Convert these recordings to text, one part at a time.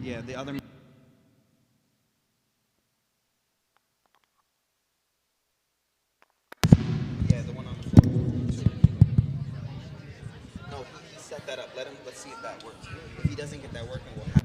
Yeah, the other. Yeah, the one on the floor. No, he set that up. Let's see if that works. If he doesn't get that working, we'll have.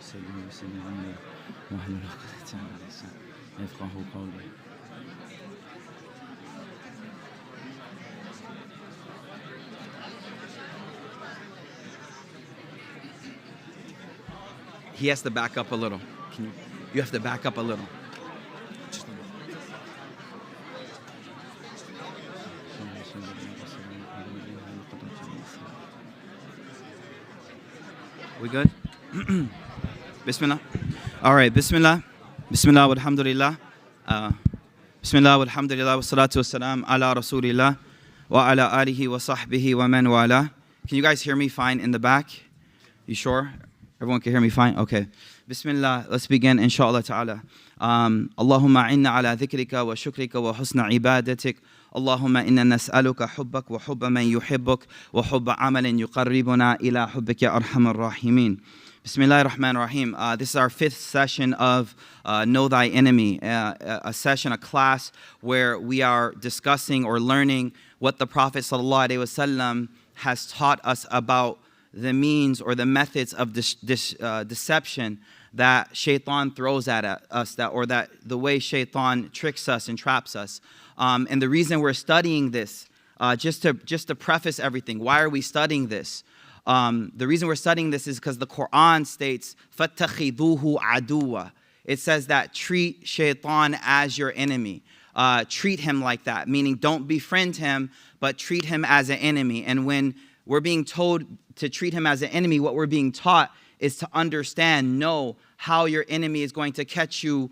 سيدنا وسلم واحلل عقدة من لساني يفقهوا قولي. He has to back up a little. You have to back up a little. We good? Bismillah. All right, Bismillah. Bismillah walhamdulillah. Bismillah walhamdulillah wa salatu wa salam ala rasulillah wa ala alihi wa sahbihi wa man wala. Can you guys hear me fine in the back? You sure? Everyone can hear me fine? Okay. Bismillah. Let's begin, inshallah ta'ala. Allahumma inna ala dhikrika wa shukrika wa husna ibadatik. Allahumma inna nas'aluka hubbak wa hubba man yuhibbuk wa hubba amalin yuqarribuna ila hubbik ya arhamar rahimin. Bismillahir Rahmanir Rahim. This is our 5th session of Know Thy Enemy, a class where we are discussing or learning what the Prophet ﷺ has taught us about the means or the methods of deception that shaytan throws at us, or that the way shaytan tricks us and traps us. And the reason we're studying this, just to preface everything, why are we studying this? The reason we're studying this is because the Quran states, فَاتَّخِذُوهُ عَدُوًّا. It says that treat shaytan as your enemy. Treat him like that, meaning don't befriend him, but treat him as an enemy. And when we're being told to treat him as an enemy, what we're being taught is to understand, know how your enemy is going to catch you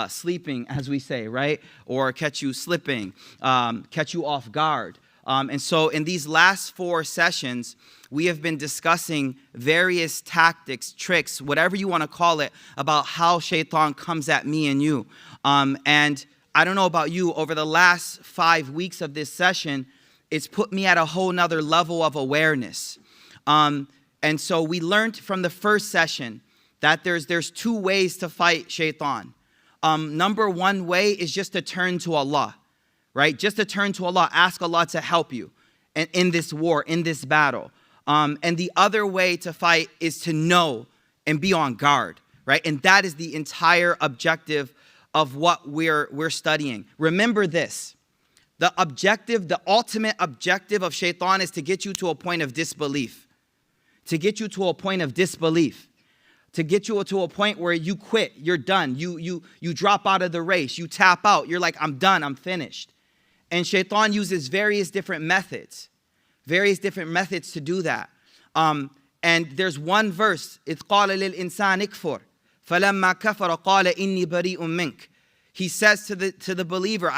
sleeping, as we say, right? Or catch you slipping, catch you off guard. And so in these last 4 sessions, we have been discussing various tactics, tricks, whatever you want to call it, about how shaitan comes at me and you. And I don't know about you, over the last 5 weeks of this session, it's put me at a whole nother level of awareness. And so we learned from the first session that there's 2 ways to fight shaitan. Number 1 way is just to turn to Allah, right? Just to turn to Allah, ask Allah to help you in this war, in this battle. And the other way to fight is to know and be on guard, right? And that is the entire objective of what we're studying. Remember this. The ultimate objective of shaitan is to get you to a point of disbelief. To get you to a point of disbelief. To get you to a point where you quit, you're done. You drop out of the race, you tap out. You're like, I'm done, I'm finished. And shaitan uses various different methods to do that. And there's one verse, إِذْ قَالَ لِلْإِنسَانِ اكْفُرْ فَلَمَّا كَفَرَ قَالَ إِنِّي بَرِيءٌ مِّنْكَ. He says to the believer,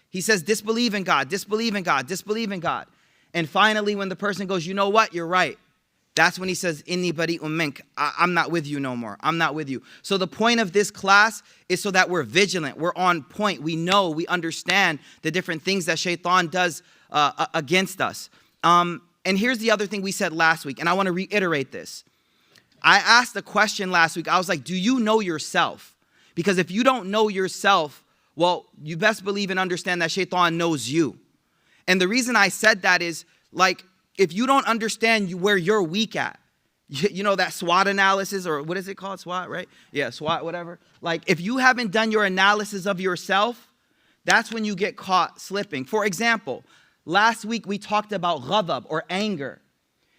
he says, disbelieve in God, disbelieve in God, disbelieve in God. And finally, when the person goes, you know what, you're right. That's when he says, Inni bari'un mink. I'm not with you no more. I'm not with you. So the point of this class is so that we're vigilant. We're on point. We know, we understand the different things that shaitan does against us. And here's the other thing we said last week, and I want to reiterate this. I asked a question last week. I was like, do you know yourself? Because if you don't know yourself, well, you best believe and understand that shaitan knows you. And the reason I said that is, like, if you don't understand where you're weak at, you know that SWOT analysis, or what is it called? SWOT, right? Yeah, SWOT, whatever. Like, if you haven't done your analysis of yourself, that's when you get caught slipping. For example, last week we talked about ghadab, or anger.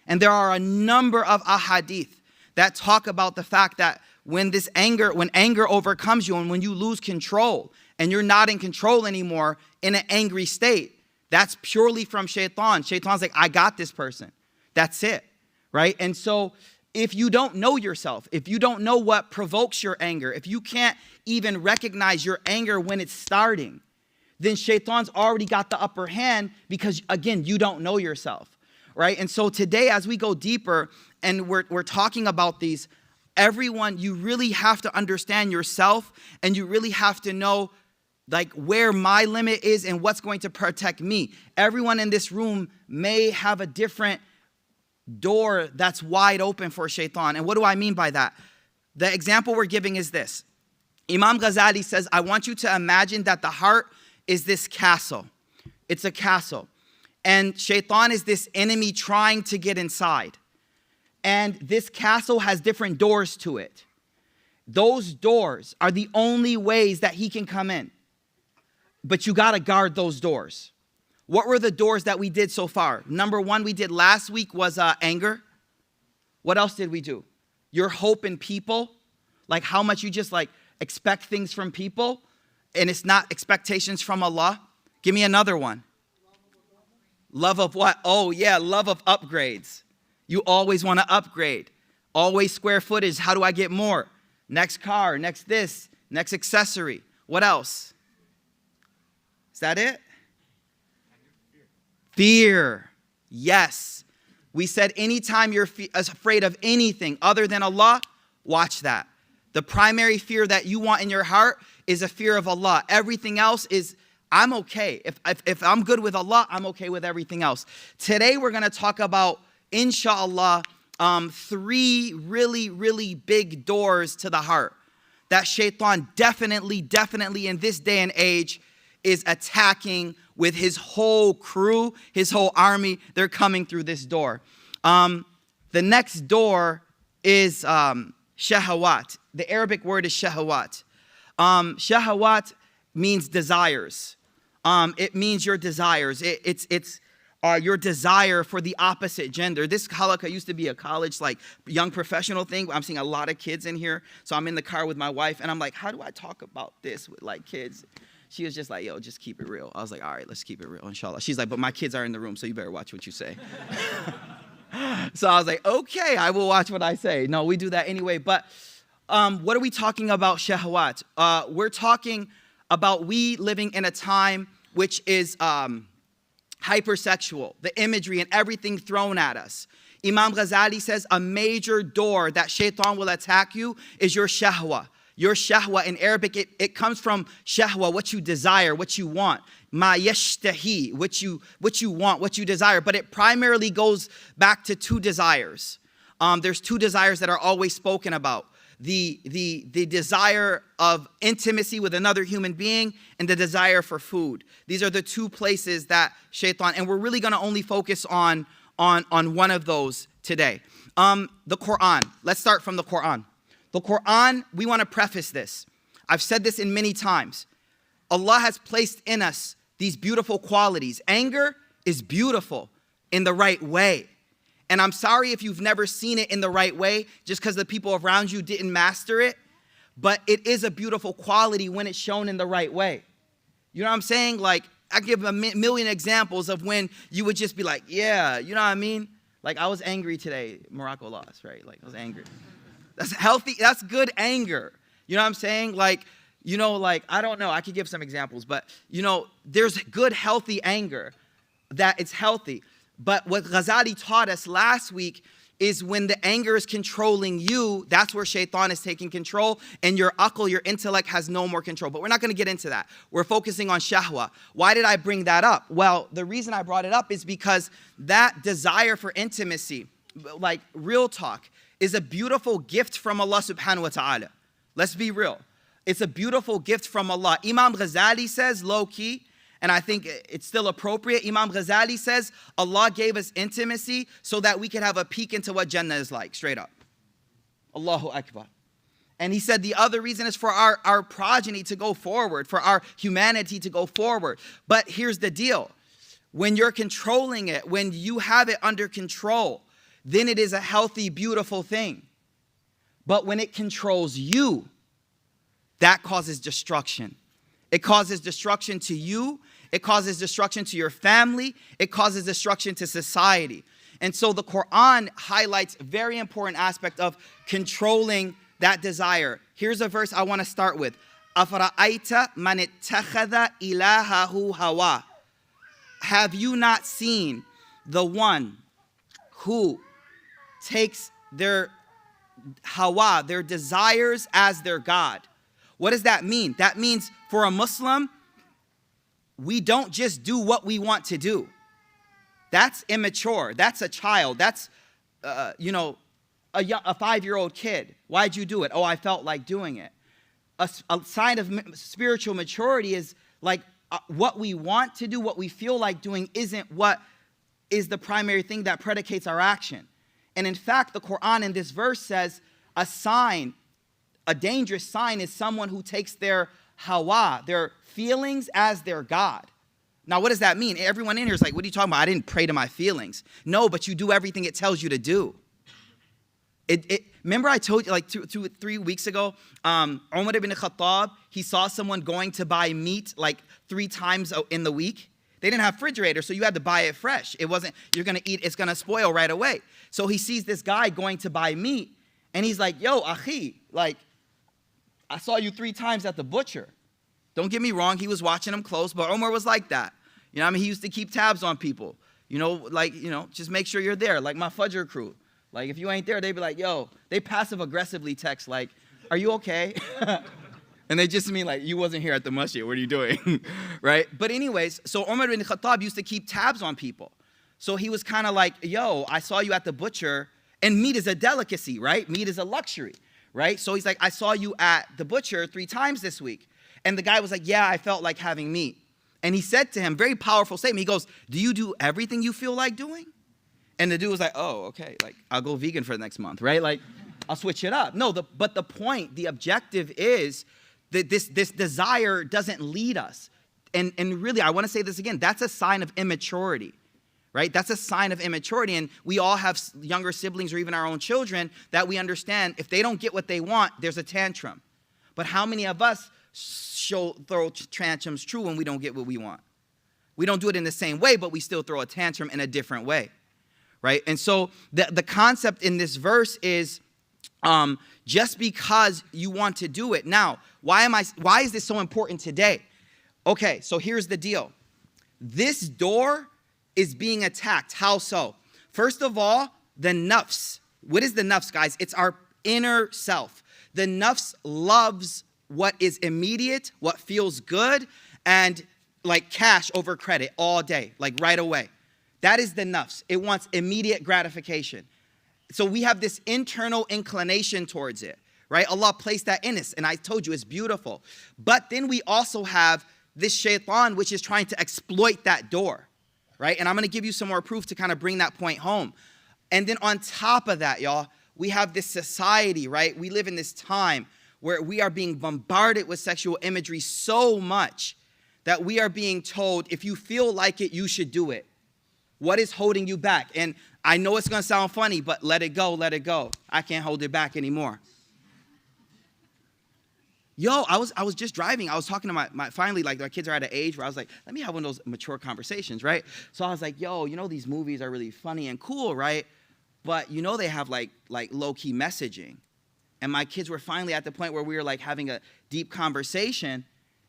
And there are a number of ahadith that talk about the fact that when anger overcomes you and when you lose control and you're not in control anymore in an angry state, that's purely from shaitan. Shaitan's like, I got this person. That's it, right? And so if you don't know yourself, if you don't know what provokes your anger, if you can't even recognize your anger when it's starting, then shaitan's already got the upper hand because, again, you don't know yourself, right? And so today, as we go deeper and we're talking about these, everyone, you really have to understand yourself, and you really have to know like where my limit is and what's going to protect me. Everyone in this room may have a different door that's wide open for shaitan. And what do I mean by that? The example we're giving is this. Imam Ghazali says, I want you to imagine that the heart is this castle. It's a castle. And shaitan is this enemy trying to get inside. And this castle has different doors to it. Those doors are the only ways that he can come in. But you got to guard those doors. What were the doors that we did so far? Number 1 we did last week was anger. What else did we do? Your hope in people, Like how much you just like expect things from people and it's not expectations from Allah. Give me another one. Love of what? Oh yeah, love of upgrades. You always want to upgrade. Always square footage. How do I get more? Next car, next this, next accessory. What else? Is that it? Fear. Yes. We said anytime you're afraid of anything other than Allah, watch that. The primary fear that you want in your heart is a fear of Allah. Everything else is, I'm okay. If I'm good with Allah, I'm okay with everything else. Today we're going to talk about, inshallah, 3 really, really big doors to the heart that shaytan definitely in this day and age is attacking with his whole crew, his whole army. They're coming through this door. The next door is shahawat. The Arabic word is shahawat. Shahawat means desires. It means your desires. It's your desire for the opposite gender. This halakha used to be a college, like, young professional thing. I'm seeing a lot of kids in here. So I'm in the car with my wife, and I'm like, how do I talk about this with, like, kids? She was just like, yo, just keep it real. I was like, all right, let's keep it real, inshallah. She's like, but my kids are in the room, so you better watch what you say. So I was like, okay, I will watch what I say. No, we do that anyway. But what are we talking about, shahwat? We're talking about we living in a time which is hypersexual, the imagery and everything thrown at us. Imam Ghazali says a major door that shaitan will attack you is your shahwa. Your shahwa in Arabic, it comes from shahwa, what you desire, what you want. Ma yashtahi, what you want, what you desire. But it primarily goes back to 2 desires. There's 2 desires that are always spoken about. The desire of intimacy with another human being and the desire for food. These are the 2 places that shaitan, and we're really going to only focus on one of those today. The Quran. Let's start from the Quran. The Quran, we want to preface this. I've said this in many times. Allah has placed in us these beautiful qualities. Anger is beautiful in the right way. And I'm sorry if you've never seen it in the right way, just because the people around you didn't master it. But it is a beautiful quality when it's shown in the right way. You know what I'm saying? Like, I give a million examples of when you would just be like, yeah, you know what I mean? Like, I was angry today. Morocco lost, right? Like, I was angry. That's healthy. That's good anger. You know what I'm saying? Like, you know, like, I don't know. I could give some examples, but, you know, there's good, healthy anger that it's healthy. But what Ghazali taught us last week is when the anger is controlling you, that's where shaitan is taking control, and your aql, your intellect, has no more control. But we're not going to get into that. We're focusing on shahwa. Why did I bring that up? Well, the reason I brought it up is because that desire for intimacy, like real talk, is a beautiful gift from Allah subhanahu wa ta'ala. Let's be real. It's a beautiful gift from Allah. Imam Ghazali says, low-key, and I think it's still appropriate, Imam Ghazali says, Allah gave us intimacy so that we could have a peek into what Jannah is like, straight up. Allahu Akbar. And he said the other reason is for our progeny to go forward, for our humanity to go forward. But here's the deal. When you're controlling it, when you have it under control, then it is a healthy, beautiful thing. But when it controls you, that causes destruction. It causes destruction to you. It causes destruction to your family. It causes destruction to society. And so the Quran highlights a very important aspect of controlling that desire. Here's a verse I want to start with. أَفَرَأَيْتَ مَنِ اتَّخَذَ إِلَهَهُ هَوَى. Have you not seen the one who takes their hawa, their desires, as their God? What does that mean? That means for a Muslim, we don't just do what we want to do. That's immature. That's a child. That's, a 5-year-old kid. Why'd you do it? Oh, I felt like doing it. A sign of spiritual maturity is like what we want to do, what we feel like doing isn't what is the primary thing that predicates our action. And in fact, the Quran in this verse says a sign, a dangerous sign, is someone who takes their hawa, their feelings, as their God. Now, what does that mean? Everyone in here is like, what are you talking about? I didn't pray to my feelings. No, but you do everything it tells you to do. Remember I told you like 3 weeks ago, Umar ibn Khattab, he saw someone going to buy meat like 3 times in the week. They didn't have refrigerators, so you had to buy it fresh. It wasn't, you're going to eat, it's going to spoil right away. So he sees this guy going to buy meat, and he's like, yo, akhi, like, I saw you 3 times at the butcher. Don't get me wrong, he was watching him close, but Umar was like that. You know what I mean? He used to keep tabs on people. You know, like, you know, just make sure you're there, like my Fajr crew. Like, if you ain't there, they'd be like, yo, they passive-aggressively text, like, are you okay? And they just mean, like, you wasn't here at the masjid. What are you doing? Right? But anyways, so Umar ibn Khattab used to keep tabs on people. So he was kind of like, yo, I saw you at the butcher. And meat is a delicacy, right? Meat is a luxury, right? So he's like, I saw you at the butcher 3 times this week. And the guy was like, yeah, I felt like having meat. And he said to him, very powerful statement. He goes, do you do everything you feel like doing? And the dude was like, oh, okay, like, I'll go vegan for the next month, right? Like, I'll switch it up. No, but the point, the objective is that this desire doesn't lead us. And really, I want to say this again, that's a sign of immaturity, right? That's a sign of immaturity. And we all have younger siblings or even our own children that we understand if they don't get what they want, there's a tantrum. But how many of us throw tantrums true when we don't get what we want? We don't do it in the same way, but we still throw a tantrum in a different way. Right? And so the concept in this verse is just because you want to do it. Now, why is this so important today? Okay, so here's the deal. This door is being attacked. How so? First of all, the nafs. What is the nafs, guys? It's our inner self. The nafs loves what is immediate, what feels good, and like cash over credit all day, like right away. That is the nafs. It wants immediate gratification. So we have this internal inclination towards it, right? Allah placed that in us, and I told you it's beautiful. But then we also have this shaytan, which is trying to exploit that door, right? And I'm going to give you some more proof to kind of bring that point home. And then on top of that, y'all, we have this society, right? We live in this time where we are being bombarded with sexual imagery so much that we are being told, if you feel like it, you should do it. What is holding you back? And I know it's going to sound funny, but let it go, let it go. I can't hold it back anymore. Yo, I was just driving. I was talking to my finally, like, our kids are at an age where I was like, let me have one of those mature conversations, right? So I was like, yo, you know, these movies are really funny and cool, right? But you know they have like low-key messaging. And my kids were finally at the point where we were like having a deep conversation.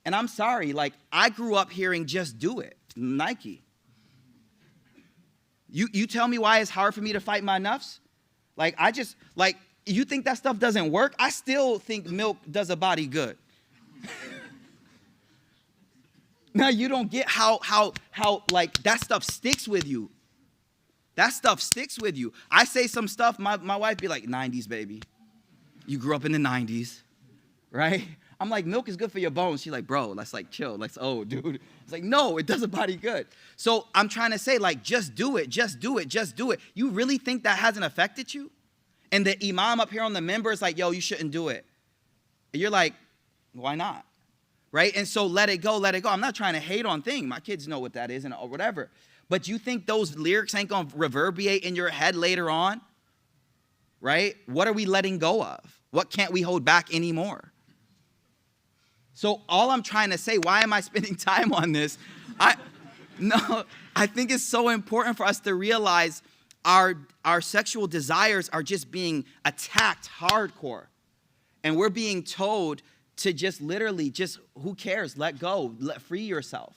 And I'm sorry, like, I grew up hearing just do it, Nike. You tell me why it's hard for me to fight my nafs? Like, you think that stuff doesn't work? I still think milk does a body good. Now, you don't get how like, that stuff sticks with you. That stuff sticks with you. I say some stuff, my wife be like, 90s, baby. You grew up in the 90s, right? I'm like, milk is good for your bones. She's like, bro, let's like chill. Let's, oh, dude. It's like, no, it does a body good. So I'm trying to say, like, just do it, just do it, just do it. You really think that hasn't affected you? And the imam up here on the member is like, yo, you shouldn't do it. And you're like, why not? Right? And so let it go, let it go. I'm not trying to hate on things. My kids know what that is or whatever. But you think those lyrics ain't going to reverberate in your head later on? Right? What are we letting go of? What can't we hold back anymore? So all I'm trying to say, why am I spending time on this? I think it's so important for us to realize our sexual desires are just being attacked hardcore. And we're being told to just literally, just who cares? Let go, free yourself.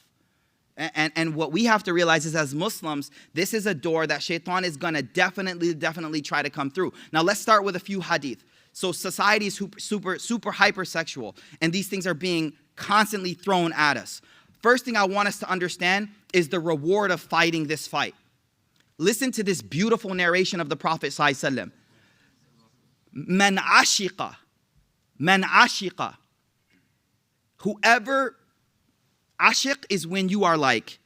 And what we have to realize is, as Muslims, this is a door that shaitan is going to definitely try to come through. Now let's start with a few hadith. So society is super hypersexual, and these things are being constantly thrown at us. First thing I want us to understand is the reward of fighting this fight. Listen to this beautiful narration of the Prophet ﷺ. Man ashiqa. Whoever, ashiq is when you are like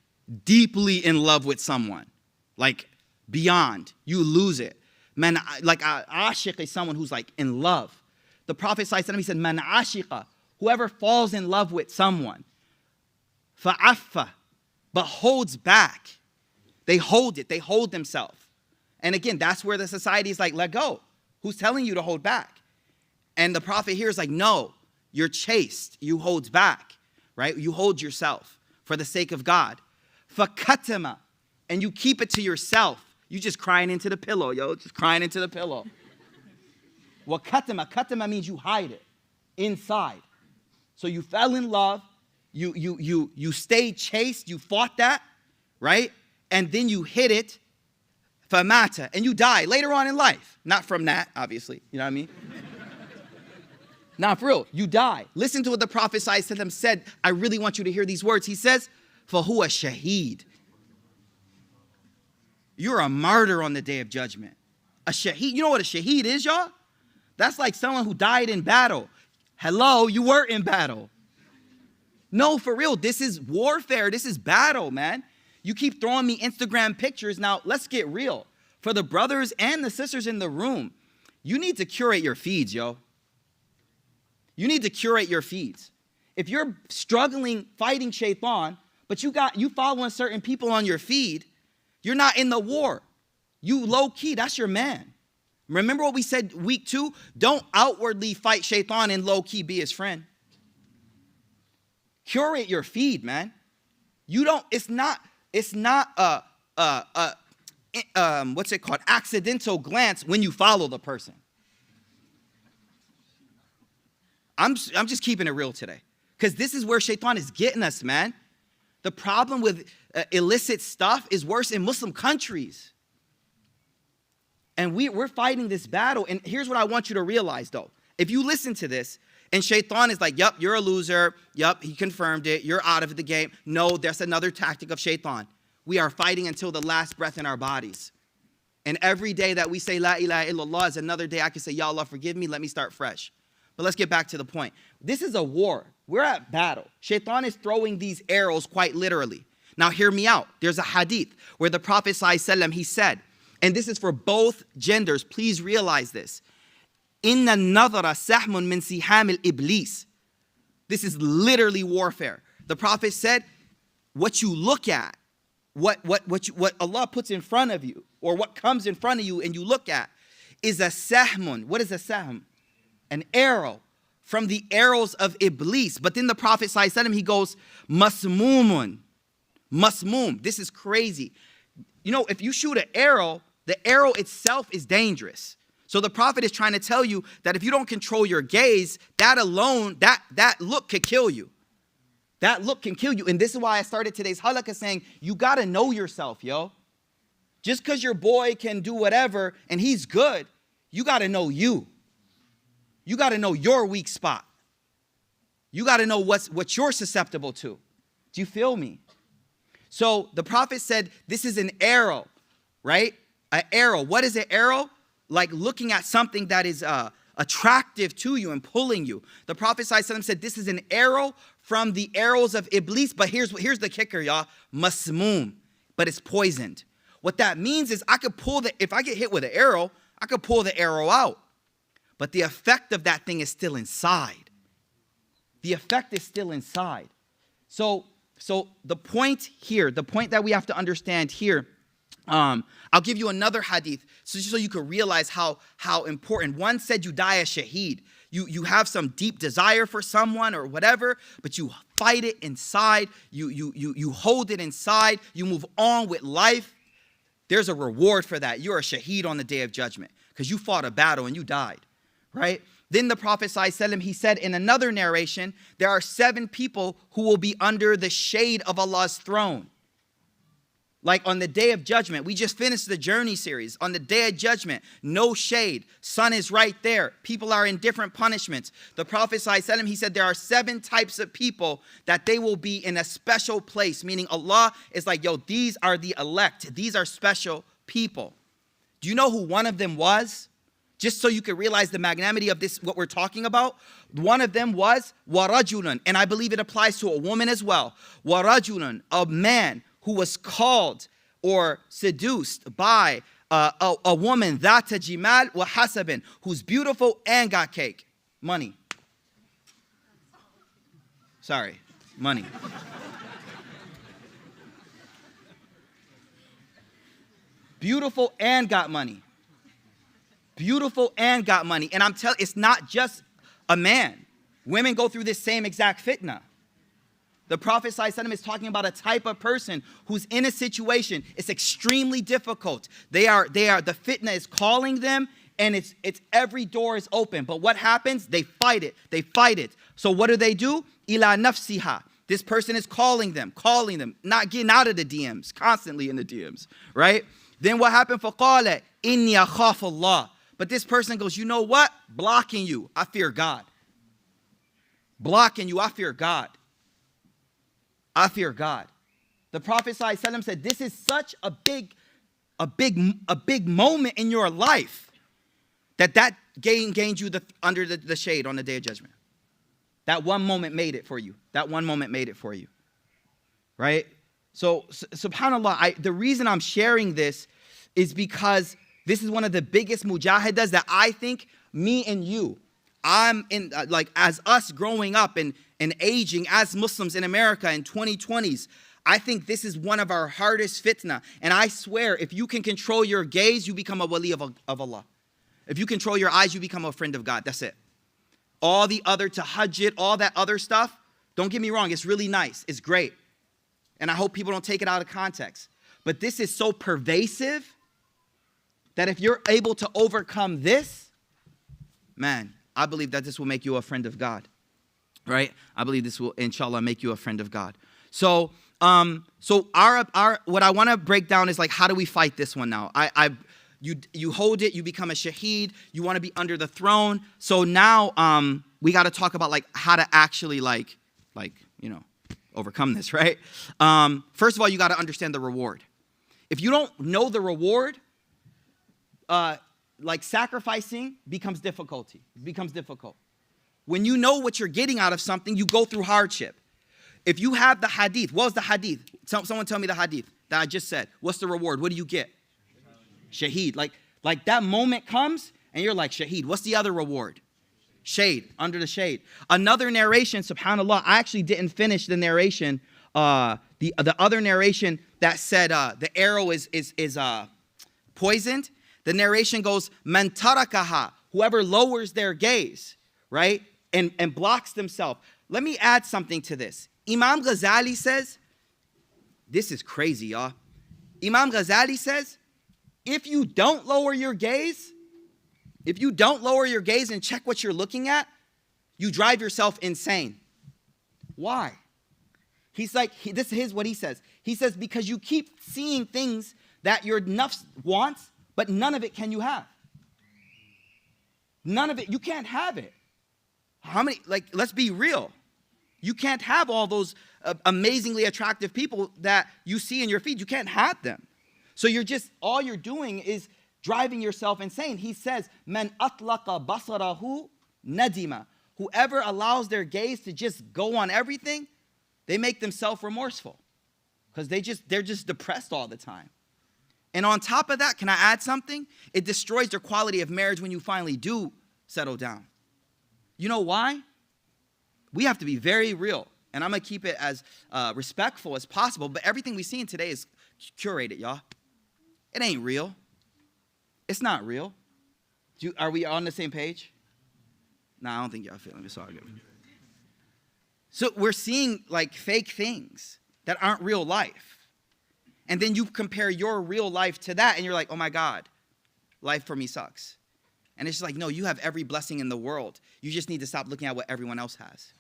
deeply in love with someone, like beyond, you lose it. Man, like ashiq is someone who's like in love. The Prophet ﷺ, he said, man ashiqa, whoever falls in love with someone, fa'affa, but holds back. They hold it, they hold themselves. And again, that's where the society is like, let go. Who's telling you to hold back? And the prophet here is like, no, you're chaste. You hold back, right? You hold yourself for the sake of God. Fakatama, and you keep it to yourself. You just crying into the pillow, yo, just crying into the pillow. Wakatama, katama means you hide it inside. So you fell in love, you stayed chaste, you fought that, right? And then you hid it, famata, and you die later on in life. Not from that, obviously, you know what I mean? Not for real, you die. Listen to what the Prophet ﷺ said. I really want you to hear these words. He says, فَهُوَ shaheed. You're a martyr on the day of judgment. A shaheed, you know what a shaheed is, y'all? That's like someone who died in battle. Hello, you were in battle. No, for real, this is warfare. This is battle, man. You keep throwing me Instagram pictures. Now, let's get real. For the brothers and the sisters in the room, you need to curate your feeds, yo. You need to curate your feeds. If you're struggling fighting shaytan, but you following certain people on your feed, you're not in the war. You low key, that's your man. Remember what we said week 2? Don't outwardly fight shaytan and low key be his friend. Curate your feed, man. You don't, it's not what's it called? Accidental glance when you follow the person. I'm just keeping it real today. Because this is where shaitan is getting us, man. The problem with illicit stuff is worse in Muslim countries. And we're fighting this battle. And here's what I want you to realize, though. If you listen to this, and shaitan is like, yup, you're a loser. Yup, he confirmed it. You're out of the game. No, that's another tactic of shaitan. We are fighting until the last breath in our bodies. And every day that we say La ilaha illallah is another day I can say, Ya Allah, forgive me. Let me start fresh. But let's get back to the point. This is a war. We're at battle. Shaitan is throwing these arrows quite literally. Now hear me out. There's a hadith where the Prophet ﷺ, he said, and this is for both genders, please realize this. Inna nadhara sahmun min sihamil iblis. This is literally warfare. The Prophet said, what you look at, what Allah puts in front of you, or what comes in front of you and you look at, is a sahmun. What is a sahm? An arrow from the arrows of Iblis. But then the Prophet ﷺ, he goes, masmumun. Masmum. This is crazy. You know, if you shoot an arrow, the arrow itself is dangerous. So the Prophet is trying to tell you that if you don't control your gaze, that alone, that look could kill you. That look can kill you. And this is why I started today's halaqah saying, you got to know yourself, yo. Just because your boy can do whatever and he's good, you got to know you. You got to know your weak spot. You got to know what you're susceptible to. Do you feel me? So the Prophet said, this is an arrow, right? An arrow. What is an arrow? Like looking at something that is attractive to you and pulling you. The Prophet ﷺ said, this is an arrow from the arrows of Iblis. But here's the kicker, y'all. Masmoom. But it's poisoned. What that means is if I get hit with an arrow, I could pull the arrow out. But the effect of that thing is still inside. The effect is still inside. So the point here, the point that we have to understand here, I'll give you another hadith so you can realize how important. One said you die a shaheed. You have some deep desire for someone or whatever, but you fight it inside. You hold it inside. You move on with life. There's a reward for that. You're a shaheed on the day of judgment because you fought a battle and you died. Right? Then the Prophet ﷺ, he said in another narration, there are 7 people who will be under the shade of Allah's throne. Like on the day of judgment, we just finished the journey series. On the day of judgment, no shade. Sun is right there. People are in different punishments. The Prophet ﷺ, he said there are 7 types of people that they will be in a special place. Meaning Allah is like, yo, these are the elect. These are special people. Do you know who one of them was? Just so you can realize the magnanimity of this, what we're talking about. One of them was warajulun, and I believe it applies to a woman as well. Warajulun, a man who was called or seduced by a woman, dhata jimal wa hasabin, who's beautiful and got cake. Money. Sorry, money. Beautiful and got money. beautiful and got money. And I'm telling, it's not just a man. Women go through this same exact fitna. The Prophet ﷺ is talking about a type of person who's in a situation. It's extremely difficult. The fitna is calling them, and it's every door is open. But what happens? They fight it. So what do? Ila nafsiha. This person is calling them, not getting out of the DMs, constantly in the DMs, right? Then what happened? فَقَالَ إِنِّي أَخَافُ اللَّهِ. But this person goes, you know what? Blocking you, I fear God. Blocking you, I fear God. I fear God. The Prophet ﷺ said, this is such a big moment in your life that gained you under the shade on the Day of Judgment. That one moment made it for you. Right? So, subhanAllah, the reason I'm sharing this is because this is one of the biggest mujahidas that I think me and you, I'm in, as us growing up and aging as Muslims in America in 2020s, I think this is one of our hardest fitna. And I swear, if you can control your gaze, you become a wali of Allah. If you control your eyes, you become a friend of God. That's it. All the other tahajjud, all that other stuff, don't get me wrong, it's really nice. It's great. And I hope people don't take it out of context. But this is so pervasive that if you're able to overcome this, man, I believe that this will make you a friend of God. Right? I believe this will, inshallah, make you a friend of God. So our what I want to break down is how do we fight this one now? You hold it, you become a shaheed, you want to be under the throne. So now we got to talk about how to actually overcome this, right? First of all, you got to understand the reward. If you don't know the reward, sacrificing becomes difficult. When you know what you're getting out of something, you go through hardship. If you have the hadith, what was the hadith? Someone tell me the hadith that I just said. What's the reward? What do you get? Shaheed. Like that moment comes and you're like, shaheed. What's the other reward? Shade, under the shade. Another narration, subhanAllah, I actually didn't finish the narration. The other narration that said the arrow is poisoned. The narration goes, man tarakaha, whoever lowers their gaze, right? And blocks themselves. Let me add something to this. Imam Ghazali says, this is crazy, y'all. Imam Ghazali says, if you don't lower your gaze and check what you're looking at, you drive yourself insane. Why? He's like, this is what he says. He says, because you keep seeing things that your nafs wants, but none of it can you have. None of it, you can't have it. How many, let's be real. You can't have all those amazingly attractive people that you see in your feed. You can't have them. So all you're doing is driving yourself insane. He says, man atlaqa basarahu nadima. Whoever allows their gaze to just go on everything, they make themselves remorseful. Because they're just depressed all the time. And on top of that, can I add something? It destroys their quality of marriage when you finally do settle down. You know why? We have to be very real. And I'm going to keep it as respectful as possible. But everything we see in today is curated, y'all. It ain't real. It's not real. Are we on the same page? No, I don't think y'all feeling it's all good. So we're seeing fake things that aren't real life. And then you compare your real life to that and you're like, oh my God, life for me sucks. And it's just no, you have every blessing in the world. You just need to stop looking at what everyone else has.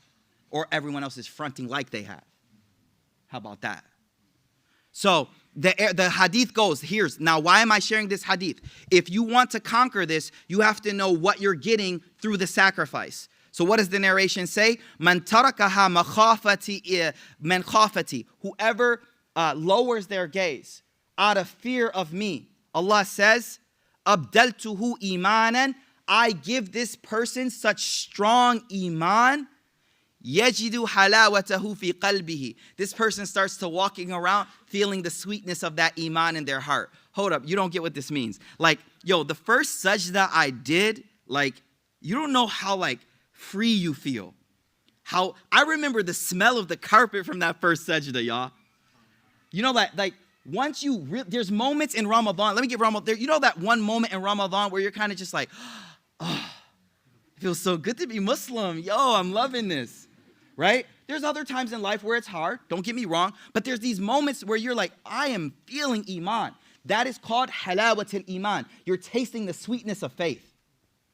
Or everyone else is fronting like they have. How about that? So the hadith goes, now why am I sharing this hadith? If you want to conquer this, you have to know what you're getting through the sacrifice. So what does the narration say? Man tarakaha man khafati. Whoever lowers their gaze out of fear of me, Allah says, abdaltuhu imanan. I give this person such strong iman. Yajidu halawatahu fi qalbihi. This person starts to walking around feeling the sweetness of that iman in their heart. Hold up, you don't get what this means. The first sajda I did, you don't know how free you feel. How I remember the smell of the carpet from that first sajda, y'all. You know there's moments in Ramadan. Let me give Ramadan. You know that one moment in Ramadan where you're kind of just like, oh, it feels so good to be Muslim. Yo, I'm loving this, right? There's other times in life where it's hard. Don't get me wrong. But there's these moments where you're like, I am feeling iman. That is called halawatul iman. You're tasting the sweetness of faith,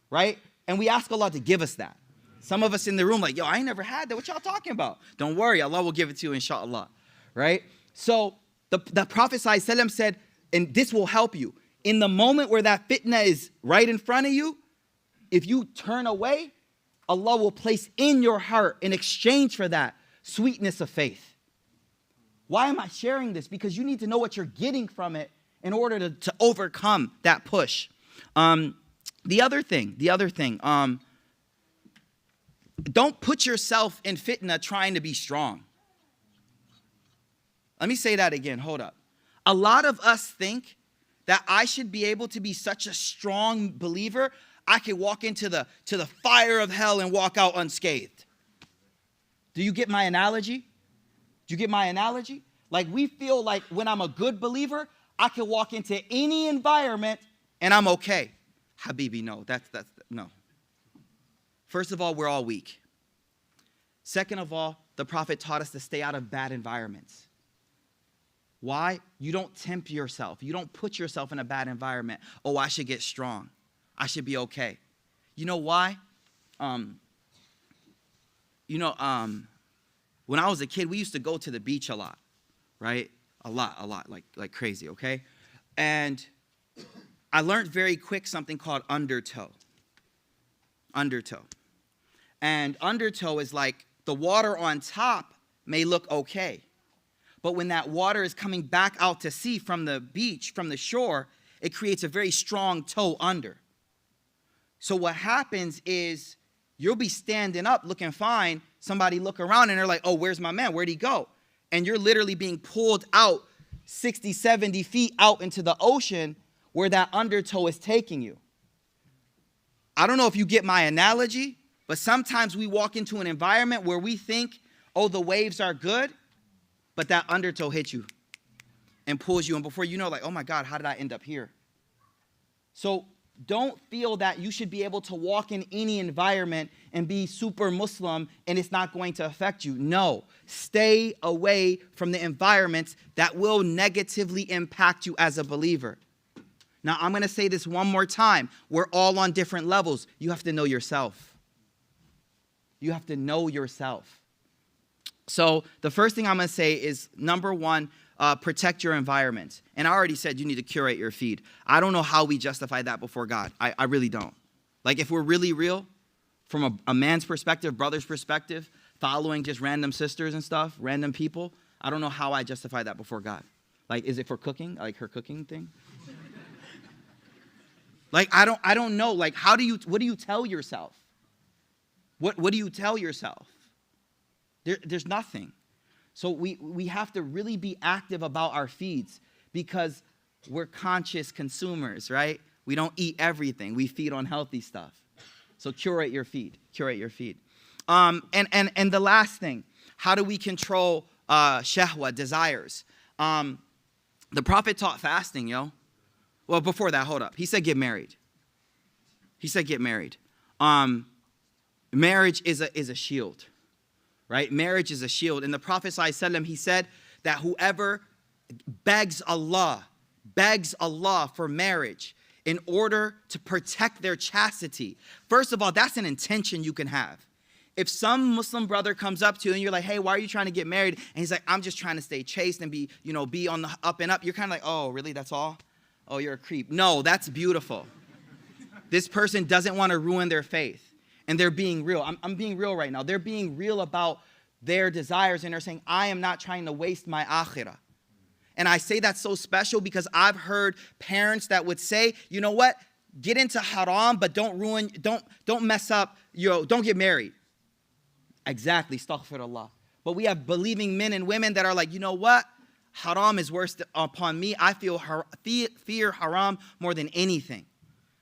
right? And we ask Allah to give us that. Some of us in the room like, yo, I ain't never had that. What y'all talking about? Don't worry. Allah will give it to you, inshallah, right? So the Prophet ﷺ said, and this will help you. In the moment where that fitna is right in front of you, if you turn away, Allah will place in your heart in exchange for that sweetness of faith. Why am I sharing this? Because you need to know what you're getting from it in order to overcome that push. The other thing, don't put yourself in fitna trying to be strong. Let me say that again. Hold up. A lot of us think that I should be able to be such a strong believer, I could walk into the fire of hell and walk out unscathed. Do you get my analogy? Do you get my analogy? Like we feel like when I'm a good believer, I can walk into any environment and I'm okay. Habibi, no, that's no. First of all, we're all weak. Second of all, the Prophet taught us to stay out of bad environments. Why? You don't tempt yourself. You don't put yourself in a bad environment. Oh, I should get strong. I should be okay. You know why? When I was a kid, we used to go to the beach a lot, right? A lot, like crazy, okay? And I learned very quick something called undertow. Undertow. And undertow is like the water on top may look okay. But when that water is coming back out to sea from the beach, from the shore, it creates a very strong tow under. So what happens is you'll be standing up looking fine. Somebody look around and they're like, oh, where's my man? Where'd he go? And you're literally being pulled out 60, 70 feet out into the ocean where that undertow is taking you. I don't know if you get my analogy, but sometimes we walk into an environment where we think, oh, the waves are good, but that undertow hits you and pulls you. And before you know, like, oh my God, how did I end up here? So don't feel that you should be able to walk in any environment and be super Muslim and it's not going to affect you. No, stay away from the environments that will negatively impact you as a believer. Now, I'm going to say this one more time. We're all on different levels. You have to know yourself. You have to know yourself. So the first thing I'm going to say is, number one, protect your environment. And I already said you need to curate your feed. I don't know how we justify that before God. I really don't. Like if we're really real, from a man's perspective, brother's perspective, following just random sisters and stuff, random people, I don't know how I justify that before God. Like, is it for cooking? Like her cooking thing? Like, I don't know. Like, what do you tell yourself? What do you tell yourself? There's nothing. So we have to really be active about our feeds because we're conscious consumers, right? We don't eat everything. We feed on healthy stuff. So curate your feed. Curate your feed. And the last thing, how do we control shahwa, desires? The Prophet taught fasting, yo. Well, before that, hold up. He said get married. He said get married. Marriage is a shield. Right? Marriage is a shield. And the Prophet ﷺ, he said that whoever begs Allah for marriage in order to protect their chastity. First of all, that's an intention you can have. If some Muslim brother comes up to you and you're like, hey, why are you trying to get married? And he's like, I'm just trying to stay chaste and be on the up and up. You're kind of like, oh, really? That's all? Oh, you're a creep. No, that's beautiful. This person doesn't want to ruin their faith. And they're being real. I'm being real right now. They're being real about their desires. And they're saying, I am not trying to waste my akhirah. And I say that's so special because I've heard parents that would say, you know what? Get into haram, but don't mess up, don't get married. Exactly, astaghfirullah. But we have believing men and women that are like, you know what? Haram is worse upon me. I fear haram more than anything.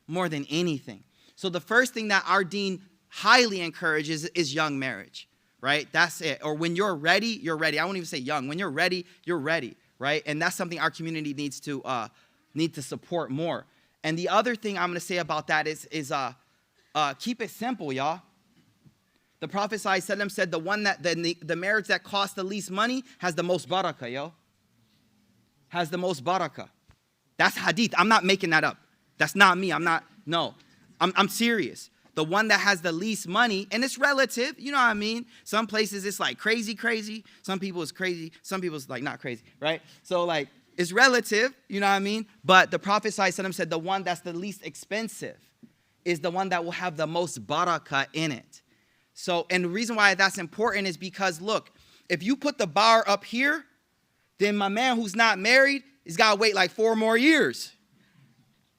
More than anything. So the first thing that our deen highly encourages is young marriage, right? That's it. Or when you're ready, you're ready. I won't even say young. When you're ready, right? And that's something our community needs to support more. And the other thing I'm going to say about that is keep it simple, y'all. The Prophet ﷺ said the marriage that costs the least money has the most barakah, yo. Has the most barakah. That's hadith. I'm not making that up. That's not me. I'm serious. The one that has the least money, and it's relative, you know what I mean? Some places it's like crazy. Some people it's crazy. Some people it's like not crazy, right? So like it's relative, you know what I mean? But the Prophet ﷺ said the one that's the least expensive is the one that will have the most barakah in it. So, and the reason why that's important is because, look, if you put the bar up here, then my man who's not married has got to wait like 4 more years.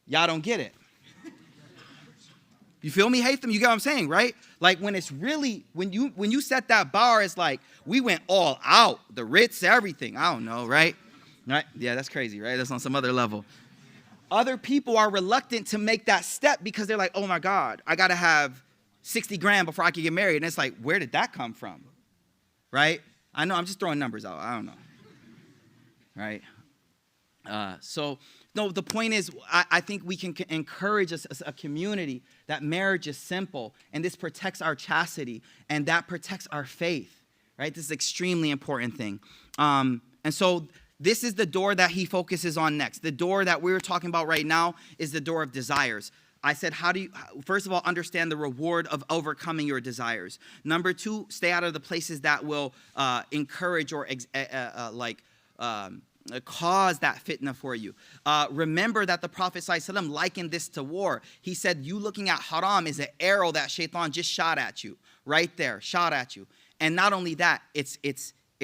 Y'all don't get it. You feel me, Haytham? You get what I'm saying, right? Like when it's really, when you set that bar, it's like we went all out. The Ritz, everything. I don't know, right? Right? Yeah, that's crazy, right? That's on some other level. Other people are reluctant to make that step because they're like, oh my God, I got to have 60 grand before I can get married. And it's like, where did that come from? Right? I know, I'm just throwing numbers out. I don't know. Right? So, no, the point is, I think we can encourage a community that marriage is simple, and this protects our chastity, and that protects our faith. Right? This is an extremely important thing. And so, this is the door that he focuses on next. The door that we're talking about right now is the door of desires. I said, first of all, understand the reward of overcoming your desires. Number 2, stay out of the places that will encourage or cause that fitna for you. Remember that the Prophet ﷺ likened this to war. He said, you looking at haram is an arrow that shaitan just shot at you. Right there, shot at you. And not only that, it's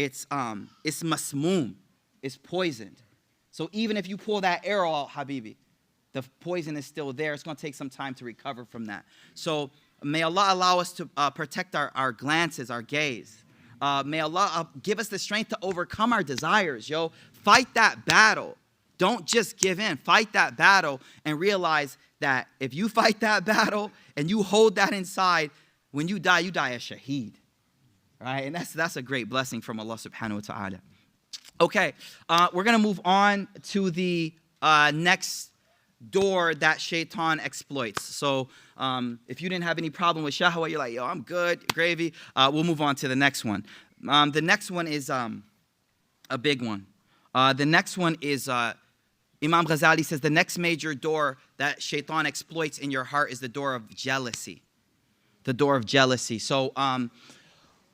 masmoom. It's poisoned. So even if you pull that arrow out, Habibi, the poison is still there. It's going to take some time to recover from that. So may Allah allow us to protect our glances, our gaze. May Allah give us the strength to overcome our desires, yo. Fight that battle. Don't just give in. Fight that battle and realize that if you fight that battle and you hold that inside, when you die as shaheed. Right? And that's a great blessing from Allah subhanahu wa ta'ala. Okay, we're going to move on to the next door that shaitan exploits. So if you didn't have any problem with shahwa, you're like, yo, I'm good, gravy. We'll move on to the next one. The next one is a big one. The next one is, Imam Ghazali says, the next major door that shaitan exploits in your heart is the door of jealousy. The door of jealousy. So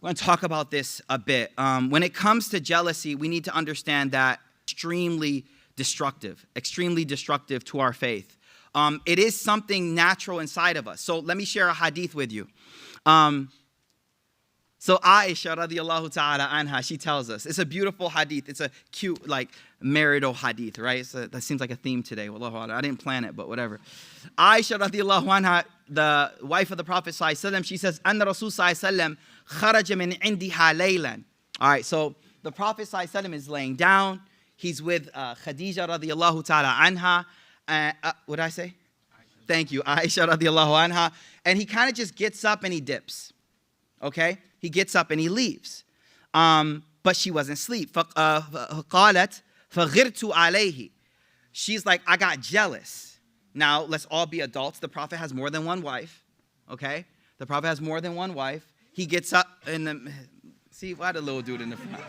we're going to talk about this a bit. When it comes to jealousy, we need to understand that extremely destructive to our faith. It is something natural inside of us. So let me share a hadith with you. So Aisha radiallahu ta'ala anha, she tells us, it's a beautiful hadith. It's a cute, like, marital hadith, right? That seems like a theme today. I didn't plan it, but whatever. Aisha radiallahu anha, the wife of the Prophet sallallahu alaihi wasallam, she says, Anna Rasul sallallahu alaihi wasallam kharaja min indiha laylan. All right, so the Prophet sallallahu alaihi wasallam is laying down. He's with Khadija radiallahu ta'ala anha. What did I say? Thank you, Aisha radiallahu anha. And he kind of just gets up and he dips. Okay? He gets up and he leaves. But she wasn't asleep. فَقَالَتْ فَغِرْتُ عَلَيْهِ. She's like, I got jealous. Now, let's all be adults. The Prophet has more than one wife. Okay? The Prophet has more than one wife. He gets up and see, why the little dude in the front?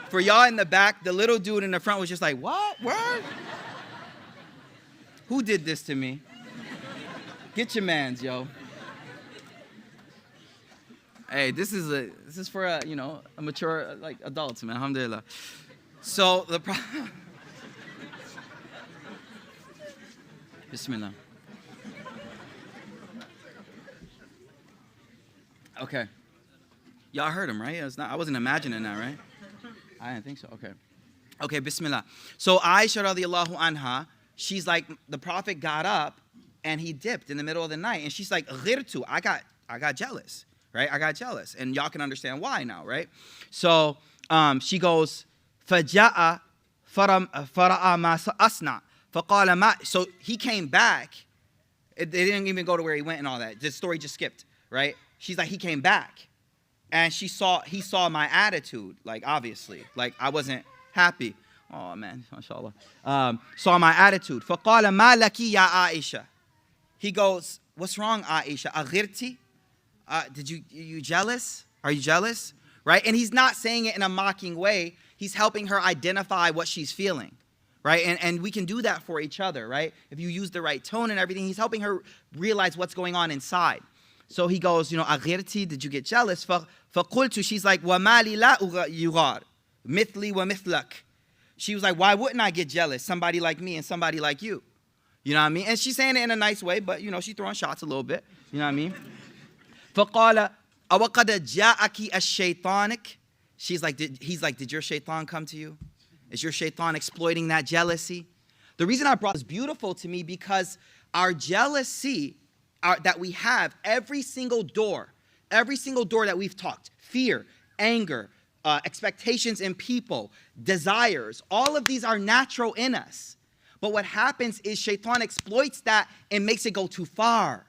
For y'all in the back, the little dude in the front was just like, what? Word? Who did this to me? Get your mans, yo. Hey, this is for a mature like adults, man. Alhamdulillah. So the Bismillah. Okay. Y'all heard him, right? I wasn't imagining that, right? I didn't think so. Okay. Okay, Bismillah. So Aisha radiallahu anha, she's like, the Prophet got up and he dipped in the middle of the night, and she's like, ghirtu, I got jealous. Right? I got jealous. And y'all can understand why now, right? So she goes, فَجَاءَ فَرَأَى مَا أَصْنَعَ فَقَالَ مَا. So he came back. They didn't even go to where he went and all that. The story just skipped, right? She's like, he came back. And he saw my attitude, like, obviously. Like, I wasn't happy. Oh man, mashallah. Saw my attitude. فَقَالَ مَا لَكِ يَا عَائِشَةَ. He goes, what's wrong, Aisha? أغرتي? You jealous? Are you jealous? Right? And he's not saying it in a mocking way. He's helping her identify what she's feeling. Right? And we can do that for each other, right? If you use the right tone and everything, he's helping her realize what's going on inside. So he goes, أغرتي? Did you get jealous? فقلت, she's like, وَمَا لِي لَا يُغَارِ مِثْلِي وَمِثْلَكَ. She was like, why wouldn't I get jealous? Somebody like me and somebody like you. You know what I mean? And she's saying it in a nice way, but, she's throwing shots a little bit. You know what I mean? فَقَالَ أَوَقَدَ جَاءَكِ الشَّيْطَانِكَ. He's like, did your shaitan come to you? Is your shaitan exploiting that jealousy? The reason I brought this beautiful to me because our jealousy that we have, every single door that we've talked, fear, anger, expectations in people, desires, all of these are natural in us. But what happens is shaitan exploits that and makes it go too far.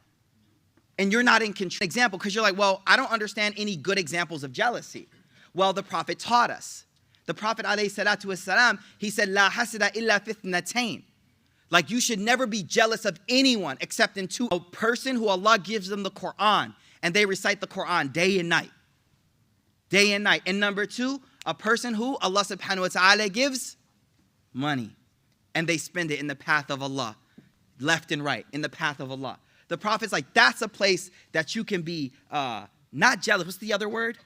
And you're not in control. Example, because you're like, well, I don't understand any good examples of jealousy. Well, the Prophet taught us. The Prophet ﷺ, he said, La hasada illa fitnatain. Like you should never be jealous of anyone except in two. A person who Allah gives them the Quran and they recite the Quran day and night. Day and night. And number two, a person who Allah subhanahu wa ta'ala gives money and they spend it in the path of Allah. Left and right, in the path of Allah. The Prophet's like, that's a place that you can be not jealous. What's the other word?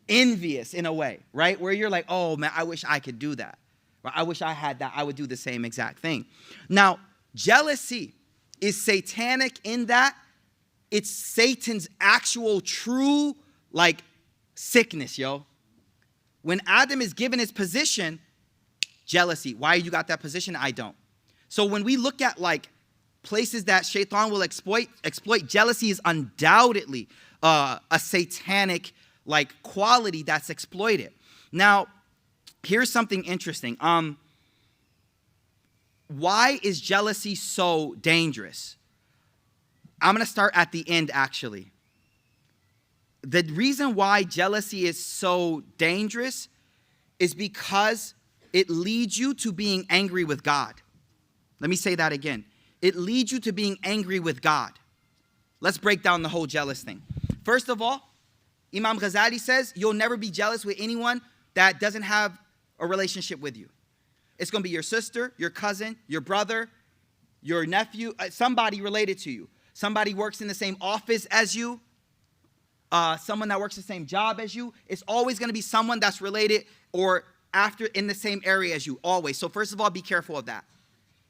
Envious in a way, right? Where you're like, oh man, I wish I could do that. Or I wish I had that. I would do the same exact thing. Now, jealousy is satanic in that it's Satan's actual true sickness, yo. When Adam is given his position, jealousy. Why you got that position? I don't. So when we look at places that shaitan will exploit, jealousy is undoubtedly a satanic quality that's exploited. Now, here's something interesting. Why is jealousy so dangerous? I'm going to start at the end, actually. The reason why jealousy is so dangerous is because it leads you to being angry with God. Let me say that again. It leads you to being angry with God. Let's break down the whole jealous thing. First of all, Imam Ghazali says you'll never be jealous with anyone that doesn't have a relationship with you. It's going to be your sister, your cousin, your brother, your nephew, somebody related to you. Somebody works in the same office as you, someone that works the same job as you. It's always going to be someone that's related or after in the same area as you, always. So first of all, be careful of that,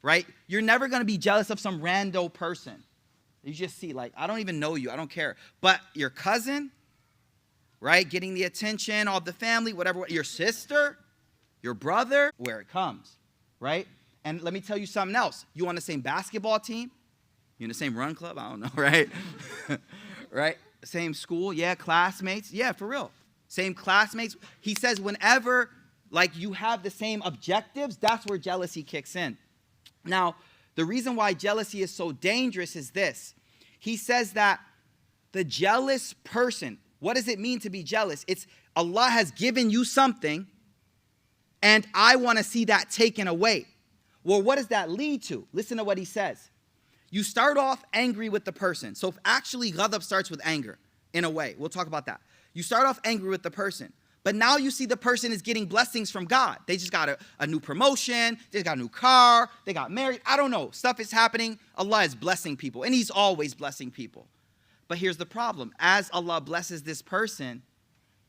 right? You're never going to be jealous of some rando person. You just see, I don't even know you. I don't care. But your cousin, right, getting the attention of the family, whatever, your sister, your brother, where it comes, right? And let me tell you something else. You on the same basketball team? You in the same run club? I don't know, right? Right? Same school? Yeah, classmates? Yeah, for real. Same classmates. He says whenever, you have the same objectives, that's where jealousy kicks in. Now, the reason why jealousy is so dangerous is this. He says that the jealous person, what does it mean to be jealous? It's Allah has given you something and I want to see that taken away. Well, what does that lead to? Listen to what he says. You start off angry with the person. So actually, ghadab starts with anger in a way. We'll talk about that. You start off angry with the person. But now you see the person is getting blessings from God. They just got a new promotion. They just got a new car. They got married. I don't know. Stuff is happening. Allah is blessing people. And he's always blessing people. But here's the problem. As Allah blesses this person,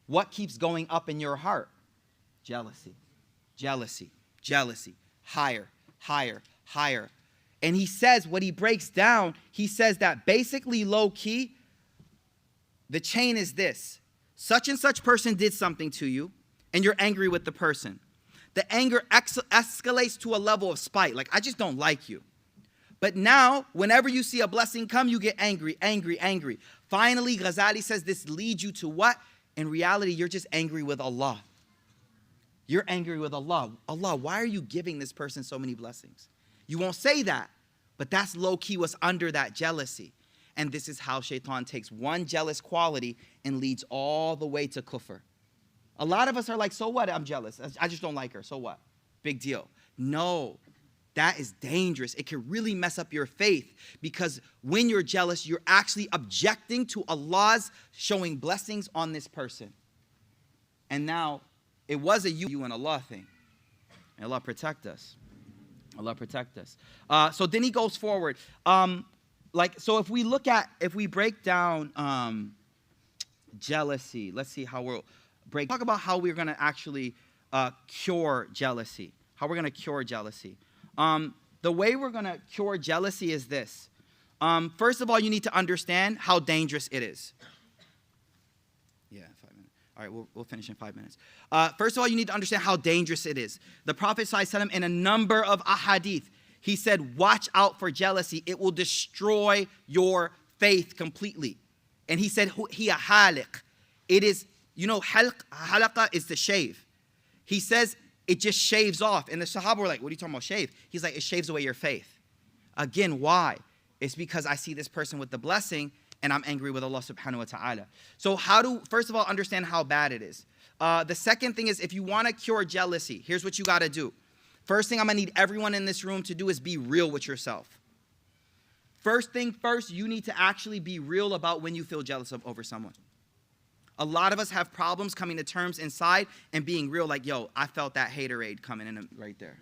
what keeps going up in your heart? Jealousy, jealousy, jealousy. Higher, higher, higher. And he says, what he breaks down, he says that basically low key, the chain is this. Such and such person did something to you, and you're angry with the person. The anger escalates to a level of spite. I just don't like you. But now, whenever you see a blessing come, you get angry, angry, angry. Finally, Ghazali says this leads you to what? In reality, you're just angry with Allah. You're angry with Allah. Allah, why are you giving this person so many blessings? You won't say that, but that's low-key what's under that jealousy. And this is how shaitan takes one jealous quality and leads all the way to kufr. A lot of us are like, so what? I'm jealous. I just don't like her. So what? Big deal. No, that is dangerous. It can really mess up your faith, because when you're jealous, you're actually objecting to Allah's showing blessings on this person. And now it was a you and Allah thing. And Allah protect us. Allah protect us. So then he goes forward. So if we break down jealousy, let's see how talk about how we're going to actually cure jealousy. How we're going to cure jealousy. The way we're going to cure jealousy is this. First of all, you need to understand how dangerous it is. Yeah, 5 minutes. All right, we'll finish in 5 minutes. First of all, you need to understand how dangerous it is. The Prophet ﷺ, in a number of ahadith, he said, watch out for jealousy. It will destroy your faith completely. And he said, hiya haliq. It is, halaqa is to shave. He says, it just shaves off. And the Sahaba were like, what are you talking about, shave? He's like, it shaves away your faith. Again, why? It's because I see this person with the blessing and I'm angry with Allah subhanahu wa ta'ala. So first of all, understand how bad it is. The second thing is, if you want to cure jealousy, here's what you got to do. First thing I'm going to need everyone in this room to do is be real with yourself. First thing first, you need to actually be real about when you feel jealous over someone. A lot of us have problems coming to terms inside and being real, like, yo, I felt that haterade coming in right there.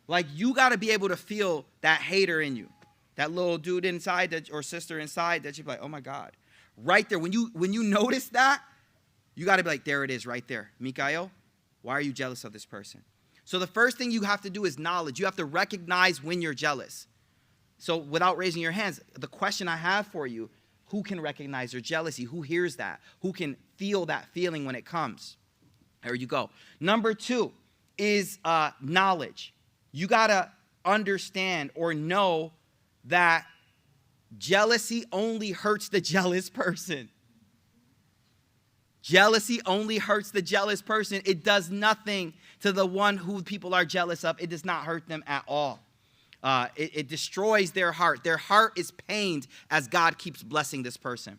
Like, you got to be able to feel that hater in you. That little dude inside or sister inside that you're like, oh my God. Right there, when you notice that, you got to be like, there it is right there. Mikaeel, why are you jealous of this person? So the first thing you have to do is knowledge. You have to recognize when you're jealous. So without raising your hands, the question I have for you, who can recognize your jealousy? Who hears that? Who can feel that feeling when it comes? There you go. Number 2 is knowledge. You got to understand or know that jealousy only hurts the jealous person. Jealousy only hurts the jealous person. It does nothing to the one who people are jealous of. It does not hurt them at all. It destroys their heart. Their heart is pained as God keeps blessing this person.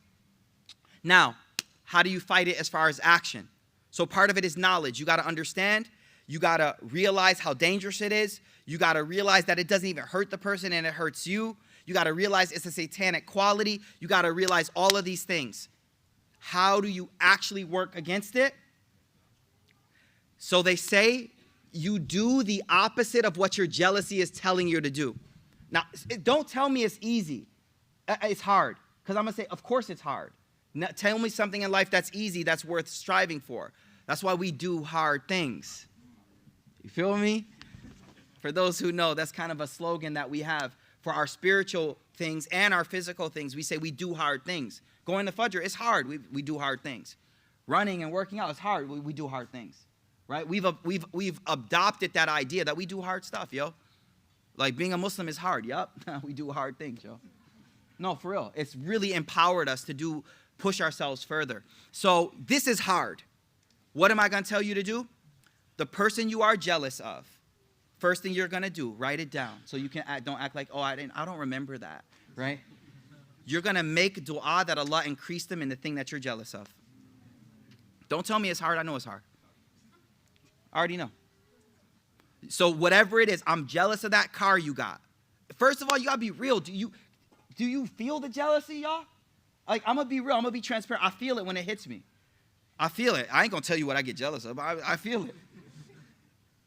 Now, how do you fight it as far as action? So part of it is knowledge. You got to understand. You got to realize how dangerous it is. You got to realize that it doesn't even hurt the person and it hurts you. You got to realize it's a satanic quality. You got to realize all of these things. How do you actually work against it? So they say you do the opposite of what your jealousy is telling you to do. Now, don't tell me it's easy. It's hard. Because I'm going to say, of course it's hard. Now, tell me something in life that's easy, that's worth striving for. That's why we do hard things. You feel me? For those who know, that's kind of a slogan that we have for our spiritual things and our physical things. We say we do hard things. Going to Fajr, it's hard. We do hard things. Running and working out, it's hard. We do hard things. Right? We've adopted that idea that we do hard stuff, yo. Like being a Muslim is hard. Yup. We do hard things, yo. No, for real. It's really empowered us to push ourselves further. So this is hard. What am I going to tell you to do? The person you are jealous of, first thing you're going to do, write it down. So you can don't act like, oh, I don't remember that, right? You're going to make dua that Allah increase them in the thing that you're jealous of. Don't tell me it's hard. I know it's hard. I already know. So whatever it is, I'm jealous of that car you got. First of all, you got to be real. Do you feel the jealousy, y'all? Like, I'm going to be real. I'm going to be transparent. I feel it when it hits me. I feel it. I ain't going to tell you what I get jealous of. I feel it.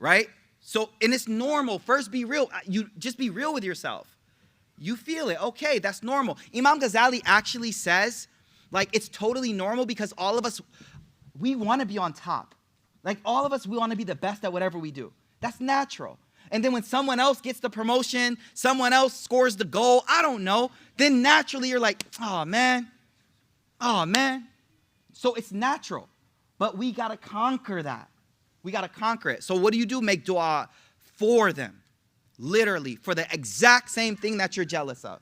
Right? So, and it's normal. First, be real. You just be real with yourself. You feel it. Okay, that's normal. Imam Ghazali actually says, like, it's totally normal because all of us, we want to be on top. Like, all of us, we want to be the best at whatever we do. That's natural. And then when someone else gets the promotion, someone else scores the goal, I don't know, then naturally you're like, oh, man. Oh, man. So it's natural. But we got to conquer that. We got to conquer it. So what do? Make dua for them. Literally, for the exact same thing that you're jealous of.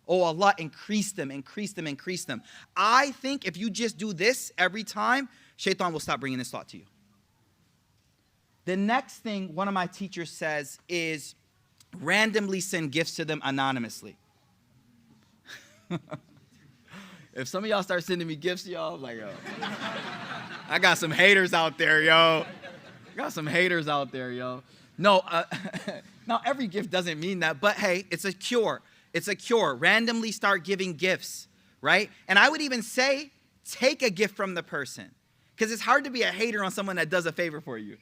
Oh, Allah, increase them, increase them, increase them. I think if you just do this every time, shaytan will stop bringing this thought to you. The next thing one of my teachers says is randomly send gifts to them anonymously. If some of y'all start sending me gifts, y'all, I'm like, oh. I got some haters out there, yo. Got some haters out there, yo. No, now every gift doesn't mean that, but hey, it's a cure. It's a cure. Randomly start giving gifts, right? And I would even say, take a gift from the person. Because it's hard to be a hater on someone that does a favor for you.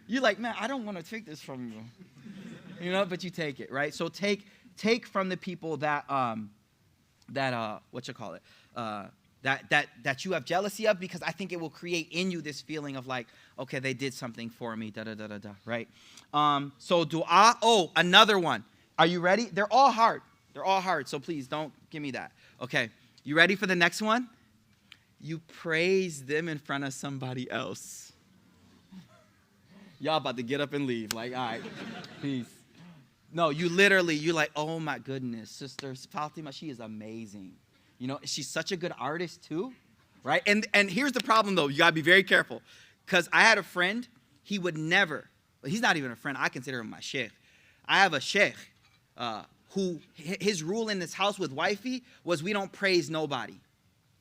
You're like, man, I don't want to take this from you. You know, but you take it, right? So take from the people that that you have jealousy of, because I think it will create in you this feeling of like, okay, they did something for me, right? So dua. Oh, another one. Are you ready? They're all hard. So please don't give me that. Okay, you ready for the next one? You praise them in front of somebody else. Y'all about to get up and leave. Like, all right, peace. No, you're like, oh my goodness, Sister Fatima, she is amazing. You know, she's such a good artist too, right? And here's the problem though, you gotta be very careful. Because I had a friend, he would never, he's not even a friend, I consider him my Shaykh. I have a Shaykh who, his rule in this house with wifey was we don't praise nobody.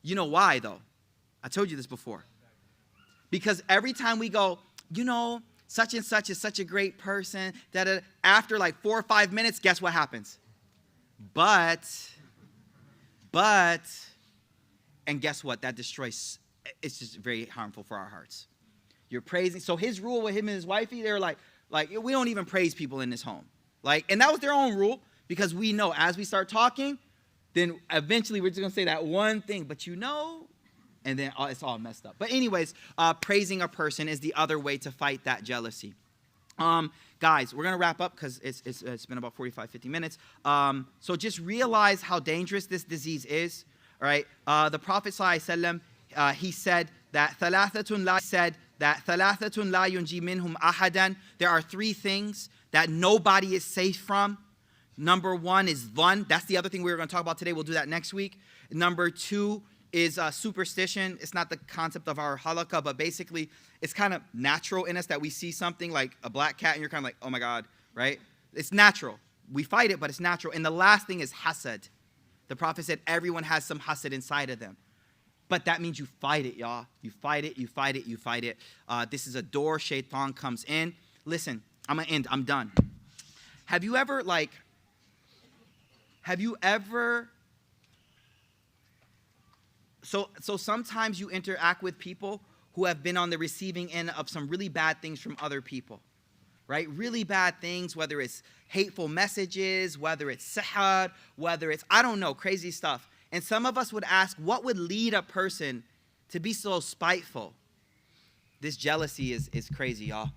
You know why though? I told you this before. Because every time we go, you know, such and such is such a great person, after like 4 or 5 minutes, guess what happens? But, and guess what? That destroys, it's just very harmful for our hearts. You're praising. So his rule with him and his wifey, they were like, we don't even praise people in this home. Like, and that was their own rule, because we know as we start talking, then eventually we're just going to say that one thing, but you know, and then it's all messed up. But anyways, praising a person is the other way to fight that jealousy. Guys, we're going to wrap up because it's been about 45, 50 minutes. So just realize how dangerous this disease is. All right. The Prophet ﷺ, he said that thalathatun la yunji minhum ahadan. There are 3 things that nobody is safe from. Number 1 is dhann. That's the other thing we were going to talk about today. We'll do that next week. Number 2 is superstition. It's not the concept of our halakha, but basically it's kind of natural in us that we see something like a black cat and you're kind of like, oh my God, right? It's natural. We fight it, but it's natural. And the last thing is hasad. The Prophet said everyone has some hasad inside of them. But that means you fight it, y'all. You fight it, you fight it, you fight it. This is a door. Shaitan comes in. Listen, I'm going to end. I'm done. Have you ever So sometimes you interact with people who have been on the receiving end of some really bad things from other people, right? Really bad things, whether it's hateful messages, whether it's sihr, whether it's, I don't know, crazy stuff. And some of us would ask, what would lead a person to be so spiteful? This jealousy is crazy, y'all.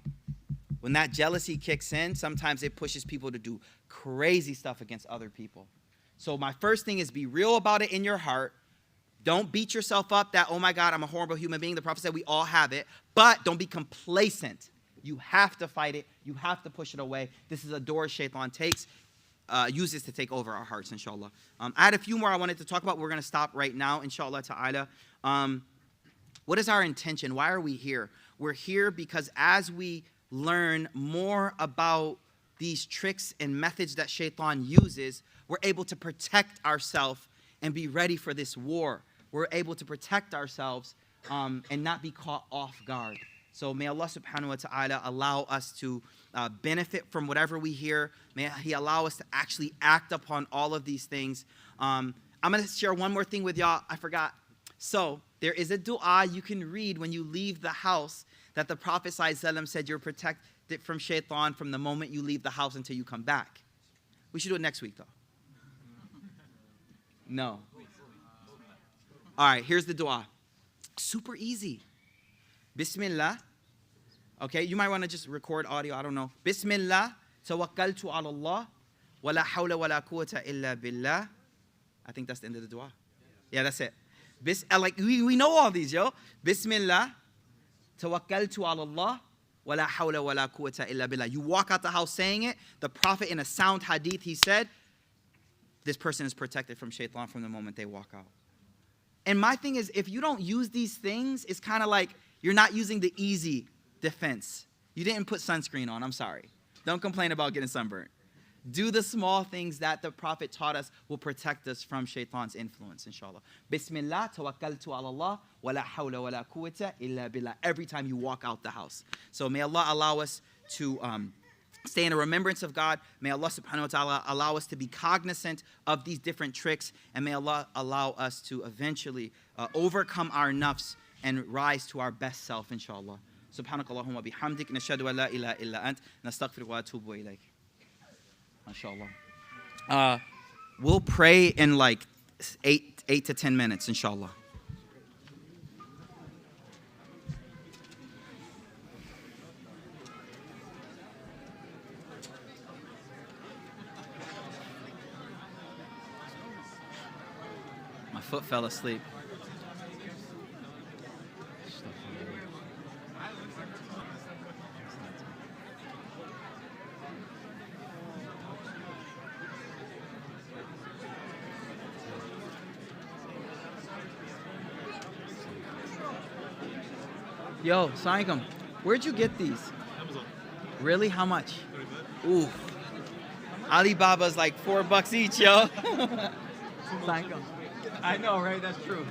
When that jealousy kicks in, sometimes it pushes people to do crazy stuff against other people. So my first thing is be real about it in your heart. Don't beat yourself up that, oh my God, I'm a horrible human being. The Prophet said we all have it. But don't be complacent. You have to fight it. You have to push it away. This is a door shaitan uses to take over our hearts, inshallah. I had a few more I wanted to talk about. We're going to stop right now, inshallah ta'ala. What is our intention? Why are we here? We're here because as we learn more about these tricks and methods that shaitan uses, we're able to protect ourselves and be ready for this war. We're able to protect ourselves and not be caught off guard. So may Allah subhanahu wa ta'ala allow us to benefit from whatever we hear. May He allow us to actually act upon all of these things. I'm going to share one more thing with y'all. I forgot. So there is a dua you can read when you leave the house that the Prophet ﷺ said you're protected from shaitan from the moment you leave the house until you come back. We should do it next week though. No. All right, here's the dua. Super easy. Bismillah. Okay, you might want to just record audio, I don't know. Bismillah, tawakkaltu ala Allah, wa la hawla wa la quwwata illa billah. I think that's the end of the dua. Yeah, that's it. We know all these, yo. Bismillah, tawakkaltu ala Allah, wa la hawla wa la quwwata illa billah. You walk out the house saying it. The Prophet in a sound hadith, he said, this person is protected from shaitan from the moment they walk out. And my thing is, if you don't use these things, it's kind of like you're not using the easy defense. You didn't put sunscreen on, I'm sorry. Don't complain about getting sunburned. do the small things that the Prophet taught us will protect us from shaitan's influence, inshallah. Bismillah, tawakkaltu ala Allah, wa la hawla wa la quwwata illa billah. Every time you walk out the house. So may Allah allow us to stay in a remembrance of God. May Allah subhanahu wa ta'ala allow us to be cognizant of these different tricks. And may Allah allow us to eventually overcome our nafs and rise to our best self, inshallah. Subhanakallahumma bihamdik, nashhadu an la ilaha illa ant, nastaghfiruka wa atubu ilayk. MashaAllah. We'll pray in like 8 to 10 minutes, inshallah. My foot fell asleep. Yo, Assalamualaikum. Where'd you get these? Amazon. Really? How much? 35. Ooh. Alibaba's like $4 each, yo. Assalamualaikum. I know, right? That's true.